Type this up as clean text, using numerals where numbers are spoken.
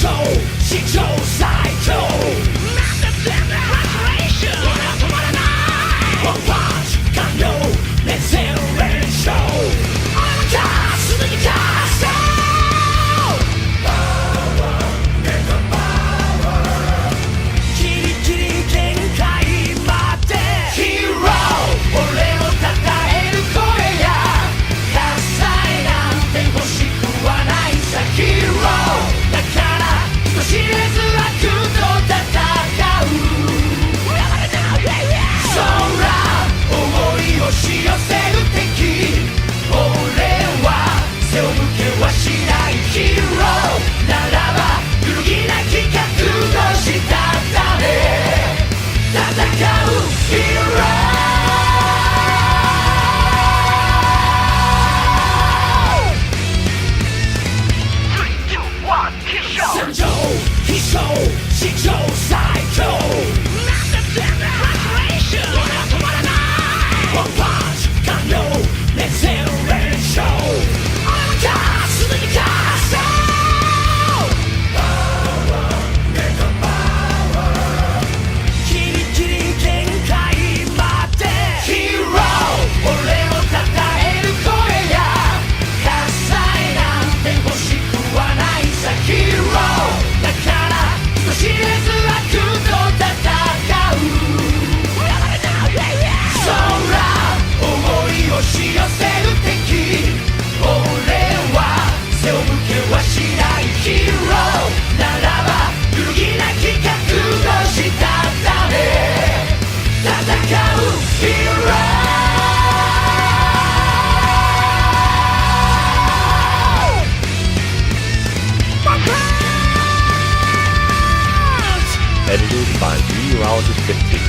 勝史上最強なんだ全部フラストレーション俺は止まらないワンパンチ完了熱戦連勝俺は勝つすぐに勝つパワーメガパワーギリギリ限界までヒーロー俺を称える声や喝采なんて欲しくはないさヒーローだから人知れず悪と戦う空思い押し寄せる敵俺は背を向けはしないヒーローならば揺るぎなき覚悟したため戦うヒーロー参上必勝史上最強なんだ全部フラストレーション俺は止まらないワンパンチ完了熱戦連勝俺は勝つすぐに勝つパワーメガパワーギリギリ限界までヒーロー俺を称える声や喝采なんて欲しくはないさヒーローだから人知れず悪と戦う空思い押し寄せる敵俺は背を向けはしないヒーローならば揺るぎなき覚悟したため戦うヒーローEdited by Meteorologist 15.